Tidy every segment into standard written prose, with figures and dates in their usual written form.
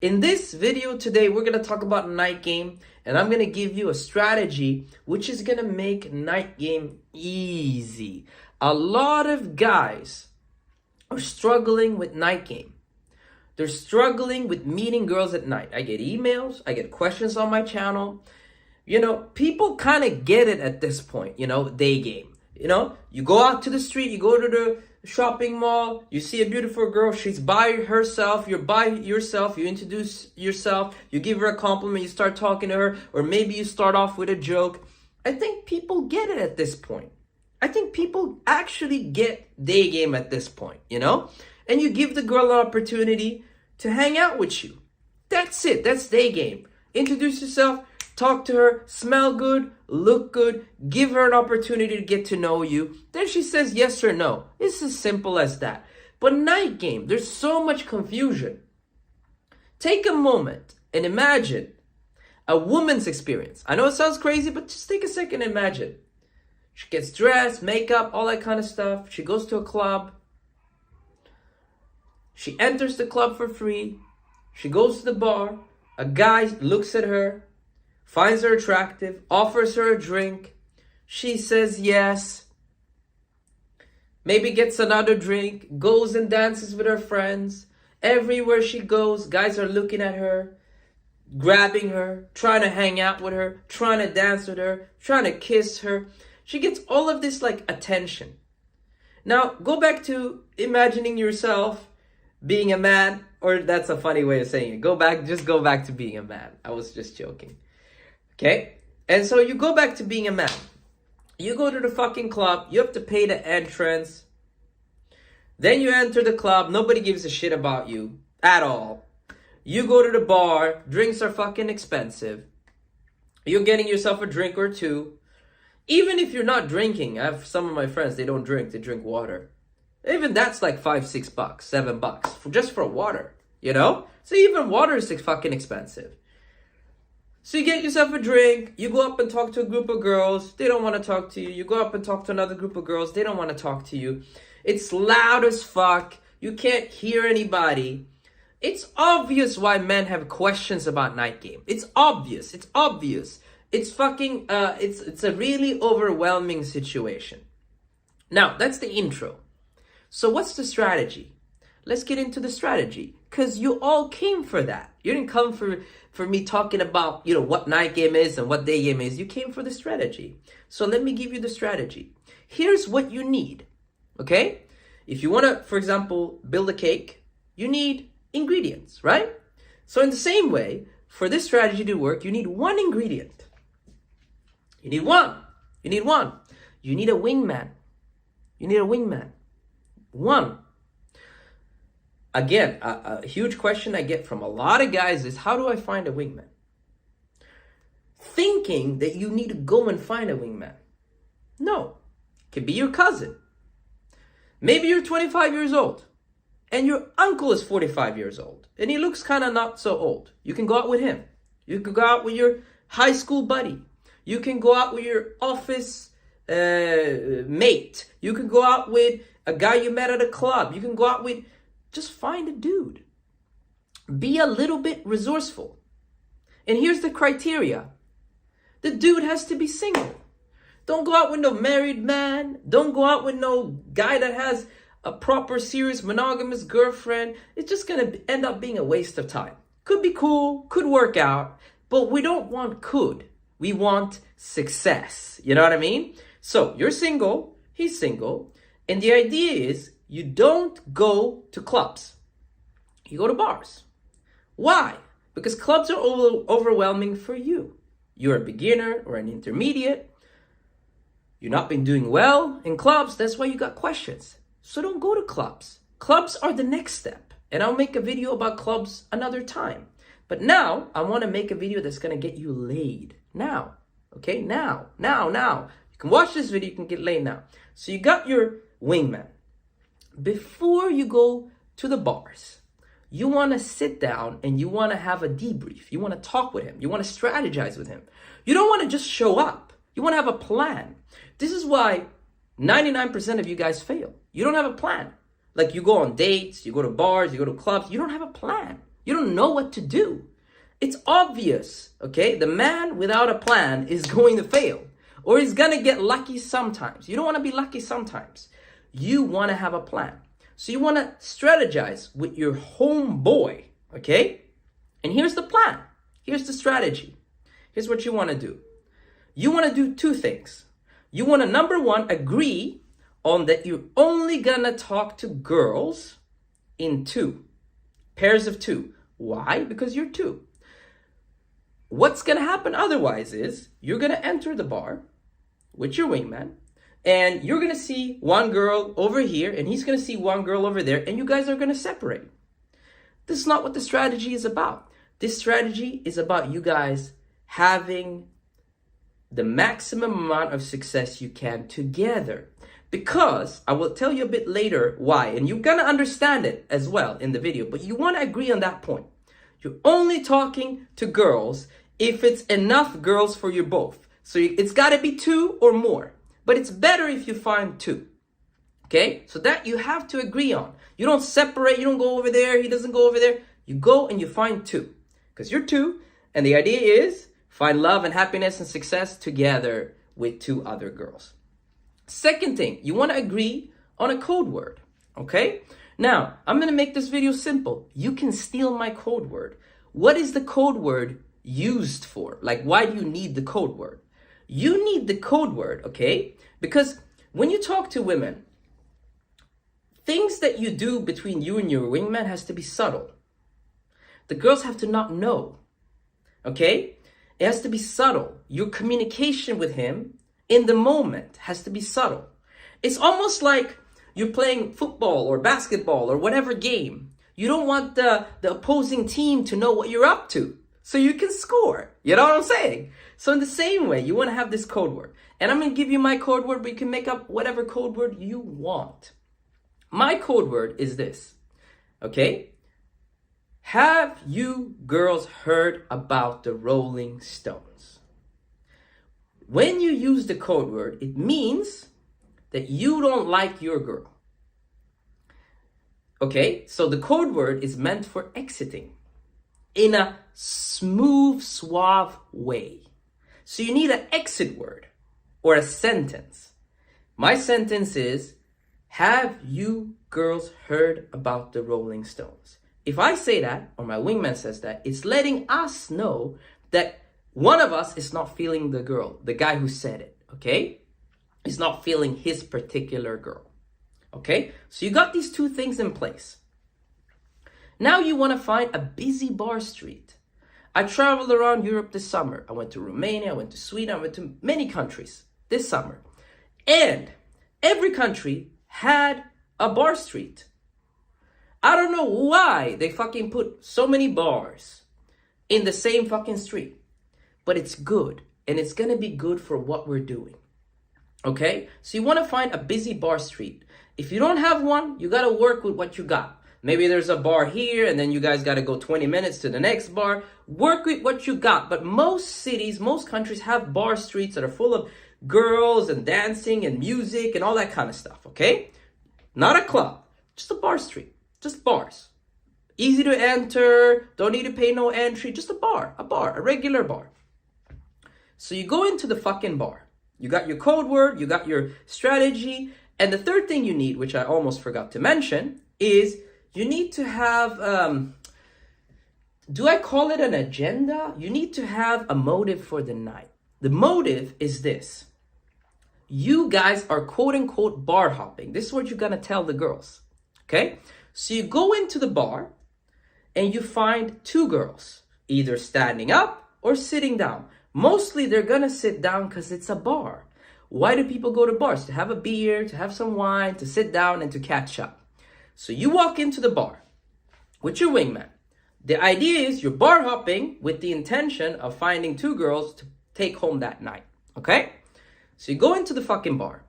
In this video today, we're going to talk about night game, and I'm going to give you a strategy which is going to make night game easy. A lot of guys are struggling with night game. They're struggling with meeting girls at night. I get emails, I get questions on my channel. People kind of get it at this point, day game. You go out to the street, you go to the shopping mall, you see a beautiful girl, she's by herself, you're by yourself, you introduce yourself, you give her a compliment, you start talking to her, or maybe you start off with a joke. I think people get it at this point. I think people actually get day game at this point, And you give the girl an opportunity to hang out with you. That's it. That's day game. Introduce yourself, talk to her, smell good, look good, give her an opportunity to get to know you. Then she says yes or no. It's as simple as that. But night game, there's so much confusion. Take a moment and imagine a woman's experience. I know it sounds crazy, but just take a second and imagine. She gets dressed, makeup, all that kind of stuff. She goes to a club. She enters the club for free. She goes to the bar. A guy looks at her, finds her attractive, offers her a drink. She says yes. Maybe gets another drink, goes and dances with her friends. Everywhere she goes, guys are looking at her, grabbing her, trying to hang out with her, trying to dance with her, trying to kiss her. She gets all of this attention. Now, go back to imagining yourself being a man, or that's a funny way of saying it. Just go back to being a man. I was just joking. Okay? And so you go back to being a man. You go to the fucking club. You have to pay the entrance. Then you enter the club. Nobody gives a shit about you at all. You go to the bar. Drinks are fucking expensive. You're getting yourself a drink or two. Even if you're not drinking, I have some of my friends, they don't drink. They drink water. Even that's like $5, $6, $7 just for water, So even water is fucking expensive. So you get yourself a drink, you go up and talk to a group of girls, they don't want to talk to you. You go up and talk to another group of girls, they don't want to talk to you. It's loud as fuck, you can't hear anybody. It's obvious why men have questions about night game. It's obvious. It's fucking, it's a really overwhelming situation. Now, that's the intro. So what's the strategy? Let's get into the strategy, because you all came for that. You didn't come for me talking about, what night game is and what day game is. You came for the strategy. So let me give you the strategy. Here's what you need, okay? If you want to, for example, build a cake, you need ingredients, right? So in the same way, for this strategy to work, you need one ingredient. You need one. You need a wingman. One. Again, a huge question I get from a lot of guys is, how do I find a wingman? Thinking that you need to go and find a wingman. No, it could be your cousin. Maybe you're 25 years old and your uncle is 45 years old and he looks kind of not so old. You can go out with him. You can go out with your high school buddy. You can go out with your office mate. You can go out with a guy you met at a club. You can go out with, just find a dude. Be a little bit resourceful. And here's the criteria. The dude has to be single. Don't go out with no married man. Don't go out with no guy that has a proper, serious, monogamous girlfriend. It's just going to end up being a waste of time. Could be cool, could work out, but we don't want could. We want success. You know what I mean? So you're single, he's single. And the idea is you don't go to clubs. You go to bars. Why? Because clubs are overwhelming for you. You're a beginner or an intermediate. You've not been doing well in clubs. That's why you got questions. So don't go to clubs. Clubs are the next step. And I'll make a video about clubs another time. But now I want to make a video that's going to get you laid. Now. Okay? Now. You can watch this video. You can get laid now. So you got your wingman. Before you go to the bars, you want to sit down and you want to have a debrief. You want to talk with him. You want to strategize with him. You don't want to just show up. You want to have a plan. This is why 99% of you guys fail. You don't have a plan. Like, you go on dates, you go to bars, you go to clubs. You don't have a plan. You don't know what to do. It's obvious, okay? The man without a plan is going to fail, or he's gonna get lucky sometimes. You don't wanna be lucky sometimes. You wanna have a plan. So you wanna strategize with your homeboy, okay? And here's the plan. Here's the strategy. Here's what you wanna do. You wanna do two things. You wanna, number one, agree on that you're only gonna talk to girls in two. Pairs of two. Why? Because you're two. What's gonna happen otherwise is you're gonna enter the bar with your wingman, and you're gonna see one girl over here, and he's gonna see one girl over there, and you guys are gonna separate. This is not what the strategy is about. This strategy is about you guys having the maximum amount of success you can together. Because I will tell you a bit later why, and you're gonna understand it as well in the video, but you wanna agree on that point. You're only talking to girls if it's enough girls for you both. So it's gotta be two or more, but it's better if you find two. Okay, so that you have to agree on. You don't separate, you don't go over there, he doesn't go over there. You go and you find two, because you're two, and the idea is find love and happiness and success together with two other girls. Second thing, you want to agree on a code word, okay? Now, I'm going to make this video simple. You can steal my code word. What is the code word used for? Like, why do you need the code word? You need the code word, okay? Because when you talk to women, things that you do between you and your wingman has to be subtle. The girls have to not know, okay? It has to be subtle. Your communication with him in the moment has to be subtle. It's almost like you're playing football or basketball or whatever game. You don't want the opposing team to know what you're up to so you can score. You know what I'm saying? So in the same way, you want to have this code word. And I'm going to give you my code word, but you can make up whatever code word you want. My code word is this, okay? Have you girls heard about the Rolling Stones? When you use the code word, it means that you don't like your girl. Okay, so the code word is meant for exiting in a smooth, suave way. So you need an exit word or a sentence. My sentence is, have you girls heard about the Rolling Stones? If I say that, or my wingman says that, it's letting us know that one of us is not feeling the girl, the guy who said it, okay? He's not feeling his particular girl, okay? So you got these two things in place. Now you want to find a busy bar street. I traveled around Europe this summer. I went to Romania, I went to Sweden, I went to many countries this summer. And every country had a bar street. I don't know why they fucking put so many bars in the same fucking street. But it's good, and it's gonna be good for what we're doing, okay? So you wanna find a busy bar street. If you don't have one, you gotta work with what you got. Maybe there's a bar here, and then you guys gotta go 20 minutes to the next bar. Work with what you got, but most cities, most countries have bar streets that are full of girls and dancing and music and all that kind of stuff, okay? Not a club, just a bar street, just bars. Easy to enter, don't need to pay no entry, just a regular bar. So you go into the fucking bar. You got your code word, you got your strategy, and the third thing you need, which I almost forgot to mention, is you need to have, do I call it an agenda? You need to have a motive for the night. The motive is this. You guys are quote unquote bar hopping. This is what you're gonna tell the girls, okay? So you go into the bar and you find two girls, either standing up or sitting down. Mostly they're gonna sit down because it's a bar. Why do people go to bars? To have a beer, to have some wine, to sit down and to catch up. So you walk into the bar with your wingman. The idea is you're bar hopping with the intention of finding two girls to take home that night, okay? So you go into the fucking bar.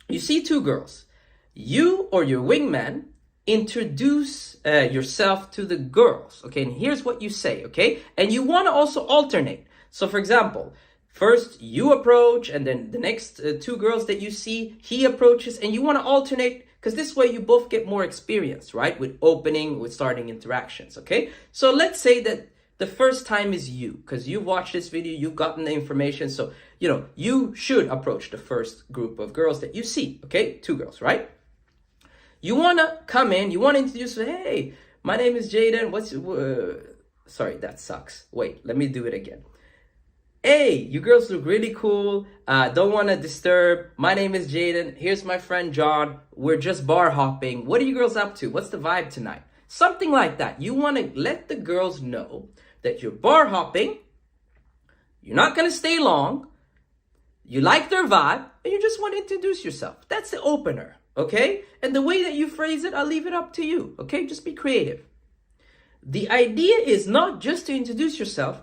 You see two girls. You or your wingman introduce yourself to the girls, okay? And here's what you say, okay? And you want to also alternate. So for example, first you approach, and then the next two girls that you see, he approaches, and you want to alternate Because this way you both get more experience, right? With opening, with starting interactions, okay? So let's say that the first time is you, because you've watched this video, you've gotten the information. So, you should approach the first group of girls that you see, okay? 2 girls, right? You want to come in, you want to introduce, hey, my name is Jayden. Sorry, that sucks. Wait, let me do it again. Hey, you girls look really cool. Don't want to disturb. My name is Jayden. Here's my friend John. We're just bar hopping. What are you girls up to? What's the vibe tonight? Something like that. You want to let the girls know that you're bar hopping. You're not going to stay long. You like their vibe. And you just want to introduce yourself. That's the opener. Okay? And the way that you phrase it, I'll leave it up to you. Okay? Just be creative. The idea is not just to introduce yourself.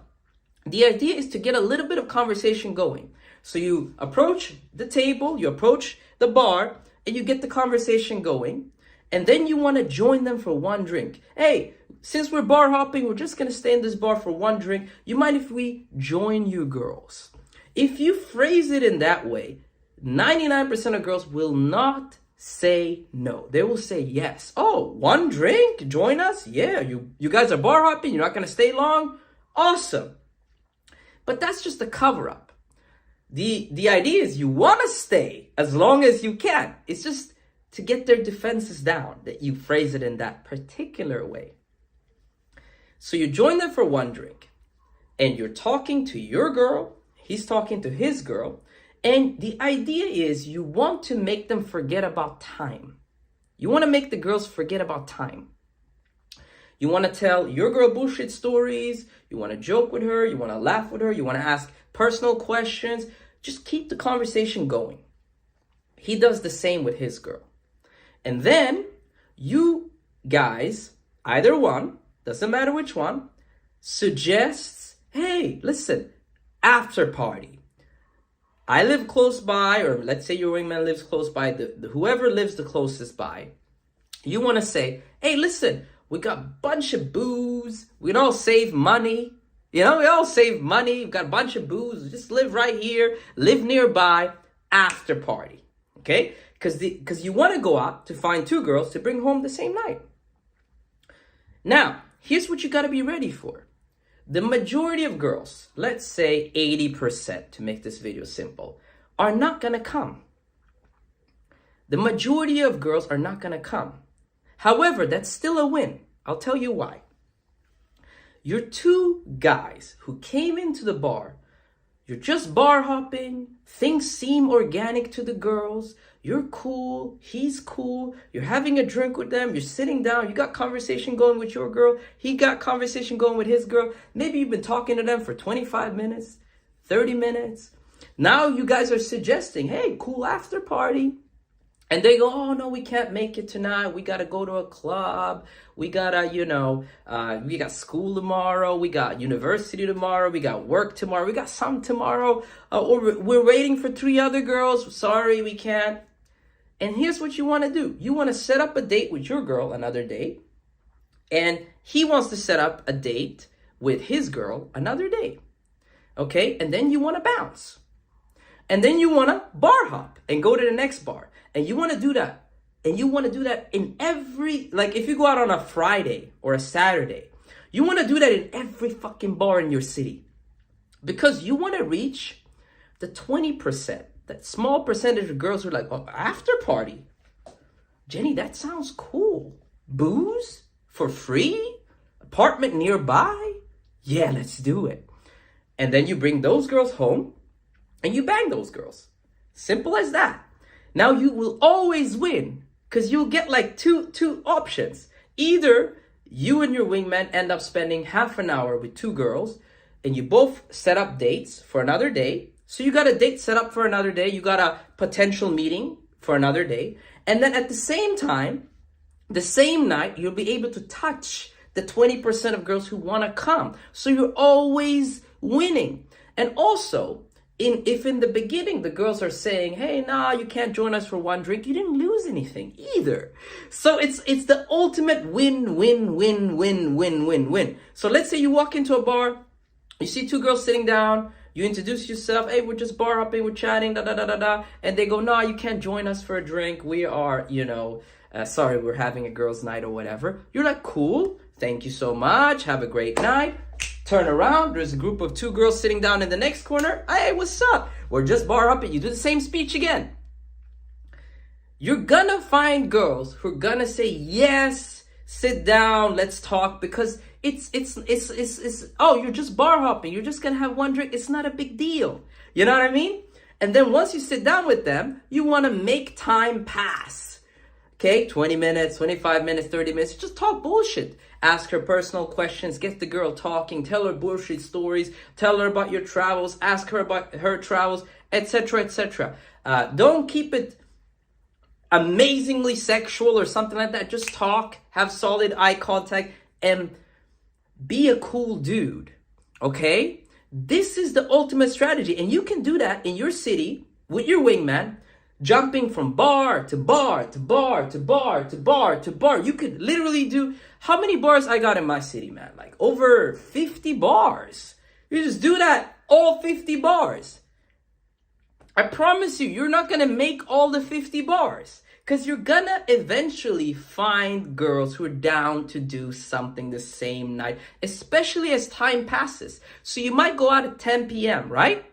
The idea is to get a little bit of conversation going. So you approach the table, you approach the bar, and you get the conversation going. And then you want to join them for one drink. Hey, since we're bar hopping, we're just going to stay in this bar for one drink. You mind if we join you girls? If you phrase it in that way, 99% of girls will not say no. They will say yes. Oh, one drink? Join us? Yeah, you guys are bar hopping. You're not going to stay long? Awesome. But that's just a cover-up. The idea is you want to stay as long as you can. It's just to get their defenses down that you phrase it in that particular way. So you join them for one drink. And you're talking to your girl. He's talking to his girl. And the idea is you want to make them forget about time. You want to make the girls forget about time. You want to tell your girl bullshit stories. You want to joke with her. You want to laugh with her. You want to ask personal questions. Just keep the conversation going. He does the same with his girl. And then you guys, either one, doesn't matter which one, suggests, hey, listen, after party. I live close by, or let's say your wingman lives close by, whoever lives the closest by. You want to say, hey, listen, we got a bunch of booze. We can all save money. We all save money. We've got a bunch of booze. Just live right here. Live nearby. After party. Okay? Because you want to go out to find 2 girls to bring home the same night. Now, here's what you got to be ready for. The majority of girls, let's say 80% to make this video simple, are not going to come. The majority of girls are not going to come. However, that's still a win. I'll tell you why. You're 2 guys who came into the bar. You're just bar hopping. Things seem organic to the girls. You're cool. He's cool. You're having a drink with them. You're sitting down. You got conversation going with your girl. He got conversation going with his girl. Maybe you've been talking to them for 25 minutes, 30 minutes. Now you guys are suggesting, hey, cool after party. And they go, oh, no, we can't make it tonight. We got to go to a club. We got to, we got school tomorrow. We got university tomorrow. We got work tomorrow. We got some tomorrow. Or we're waiting for 3 other girls. Sorry, we can't. And here's what you want to do. You want to set up a date with your girl, another date. And he wants to set up a date with his girl, another day. Okay? And then you want to bounce. And then you want to bar hop and go to the next bar. And you want to do that. And you want to do that in every, like if you go out on a Friday or a Saturday, you want to do that in every fucking bar in your city. Because you want to reach the 20%, that small percentage of girls who are like, oh, after party. Jenny, that sounds cool. Booze for free? Apartment nearby? Yeah, let's do it. And then you bring those girls home and you bang those girls. Simple as that. Now you will always win because you'll get like two options. Either you and your wingman end up spending half an hour with 2 girls and you both set up dates for another day. So you got a date set up for another day. You got a potential meeting for another day. And then at the same time, the same night, you'll be able to touch the 20% of girls who want to come. So you're always winning. And also, if in the beginning the girls are saying, hey, nah, you can't join us for one drink, you didn't lose anything either. So it's the ultimate win, win, win, win, win, win, win. So let's say you walk into a bar, you see 2 girls sitting down, You introduce yourself, hey, we're just bar hopping, we're chatting, da da da da da. And they go, no, you can't join us for a drink. We are, sorry, we're having a girls' night or whatever. You're like, cool, thank you so much, have a great night. Turn around, there's a group of 2 girls sitting down in the next corner. Hey, what's up? We're just bar hopping. You do the same speech again. You're gonna find girls who are gonna say, yes, sit down, let's talk, because it's oh, you're just bar hopping, you're just gonna have one drink, it's not a big deal. You know what I mean? And then once you sit down with them, you wanna make time pass. Okay, 20 minutes, 25 minutes, 30 minutes, just talk bullshit. Ask her personal questions, get the girl talking, tell her bullshit stories, tell her about your travels, ask her about her travels, etc., etc. Don't keep it amazingly sexual or something like that. Just talk, have solid eye contact, and be a cool dude, okay? This is the ultimate strategy, and you can do that in your city with your wingman, jumping from bar to bar to bar to bar to bar to bar. You could literally do, how many bars I got in my city, man? Like over 50 bars. You just do that, all 50 bars. I promise you, you're not gonna make all the 50 bars, because you're gonna eventually find girls who are down to do something the same night, especially as time passes. So you might go out at 10 p.m., right?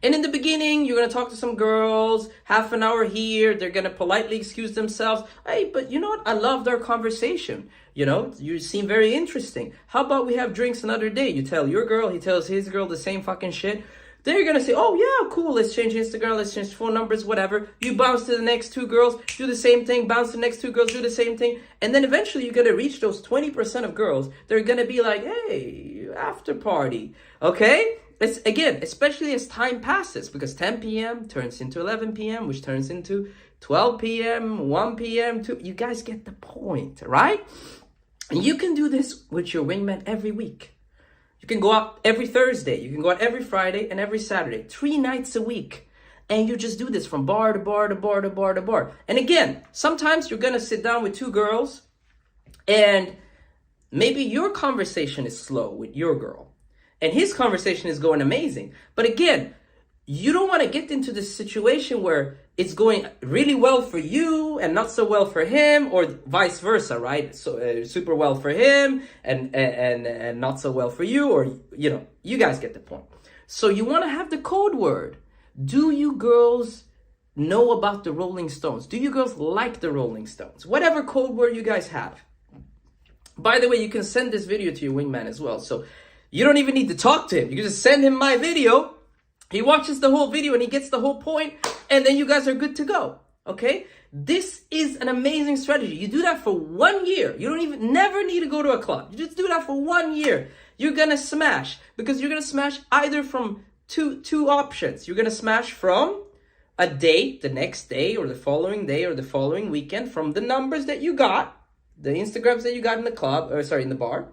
And in the beginning, you're gonna talk to some girls, half an hour here, they're gonna politely excuse themselves. Hey, but you know what? I loved our conversation. You seem very interesting. How about we have drinks another day? You tell your girl, he tells his girl the same fucking shit. They're gonna say, oh yeah, cool, let's change Instagram, let's change phone numbers, whatever. You bounce to the next 2 girls, do the same thing, bounce to the next 2 girls, do the same thing. And then eventually you're gonna reach those 20% of girls. They're gonna be like, hey, after party, okay? It's, again, especially as time passes, because 10 p.m. turns into 11 p.m., which turns into 12 p.m., 1 p.m., 2. You guys get the point, right? And you can do this with your wingman every week. You can go out every Thursday. You can go out every Friday and every Saturday. 3 nights a week. And you just do this from bar to bar to bar to bar to bar. And again, sometimes you're going to sit down with 2 girls and maybe your conversation is slow with your girl. And his conversation is going amazing. But again, you don't want to get into this situation where it's going really well for you and not so well for him, or vice versa, right? So super well for him and not so well for you, or you guys get the point. So you want to have the code word. Do you girls know about the Rolling Stones? Do you girls like the Rolling Stones? Whatever code word you guys have. By the way, you can send this video to your wingman as well. So you don't even need to talk to him. You can just send him my video. He watches the whole video and he gets the whole point, and then you guys are good to go, okay? This is an amazing strategy. You do that for 1 year. You never need to go to a club. You just do that for 1 year. You're gonna smash, because you're gonna smash either from two options. You're gonna smash from a date the next day or the following day or the following weekend from the numbers that you got, the Instagrams that you got in the club, in the bar,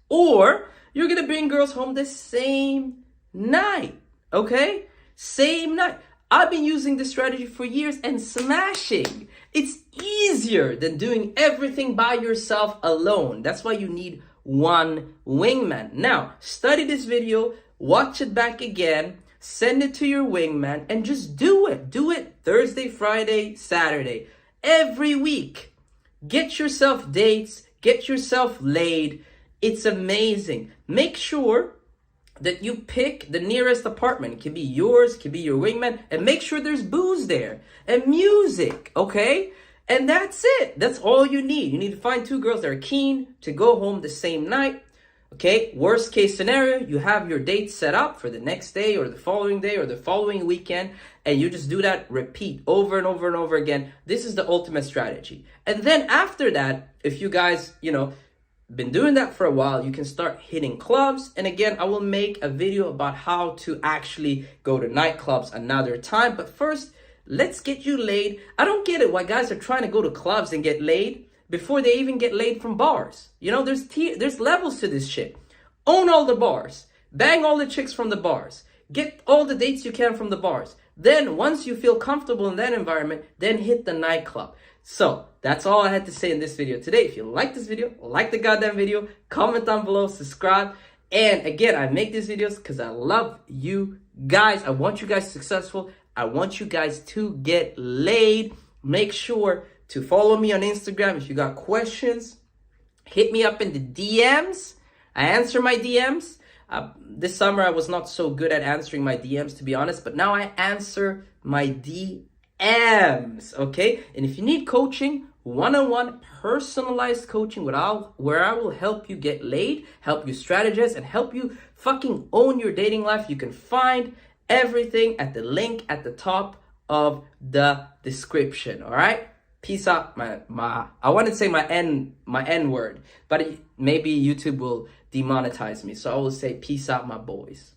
or you're gonna bring girls home the same night. Okay? Same night. I've been using this strategy for years and smashing. It's easier than doing everything by yourself alone. That's why you need one wingman. Now, study this video, watch it back again, send it to your wingman, and just do it. Do it Thursday, Friday, Saturday. Every week. Get yourself dates, get yourself laid. It's amazing. Make sure that you pick the nearest apartment. It can be yours, it can be your wingman, and make sure there's booze there and music, okay? And that's it. That's all you need. You need to find 2 girls that are keen to go home the same night, okay? Worst case scenario, you have your date set up for the next day or the following weekend, and you just do that, repeat over and over and over again. This is the ultimate strategy. And then after that, if you guys, been doing that for a while, you can start hitting clubs. And again, I will make a video about how to actually go to nightclubs another time. But first, let's get you laid. I don't get it why guys are trying to go to clubs and get laid before they even get laid from bars. There's levels to this shit. Own all the bars. Bang all the chicks from the bars. Get all the dates you can from the bars. Then once you feel comfortable in that environment, then hit the nightclub. So that's all I had to say in this video today. If you like this video, like the goddamn video, comment down below, subscribe, And again, I make these videos because I love you guys. I want you guys successful. I want you guys to get laid. Make sure to follow me on Instagram. If you got questions, hit me up in the DMs. I answer my DMs. This summer, I was not so good at answering my DMs, to be honest, but now I answer my DMs, okay? And if you need coaching, one-on-one personalized coaching where I will help you get laid, help you strategize, and help you fucking own your dating life, you can find everything at the link at the top of the description, all right? Peace out, I want to say my N word, but maybe YouTube will demonetize me. So I will say peace out, my boys.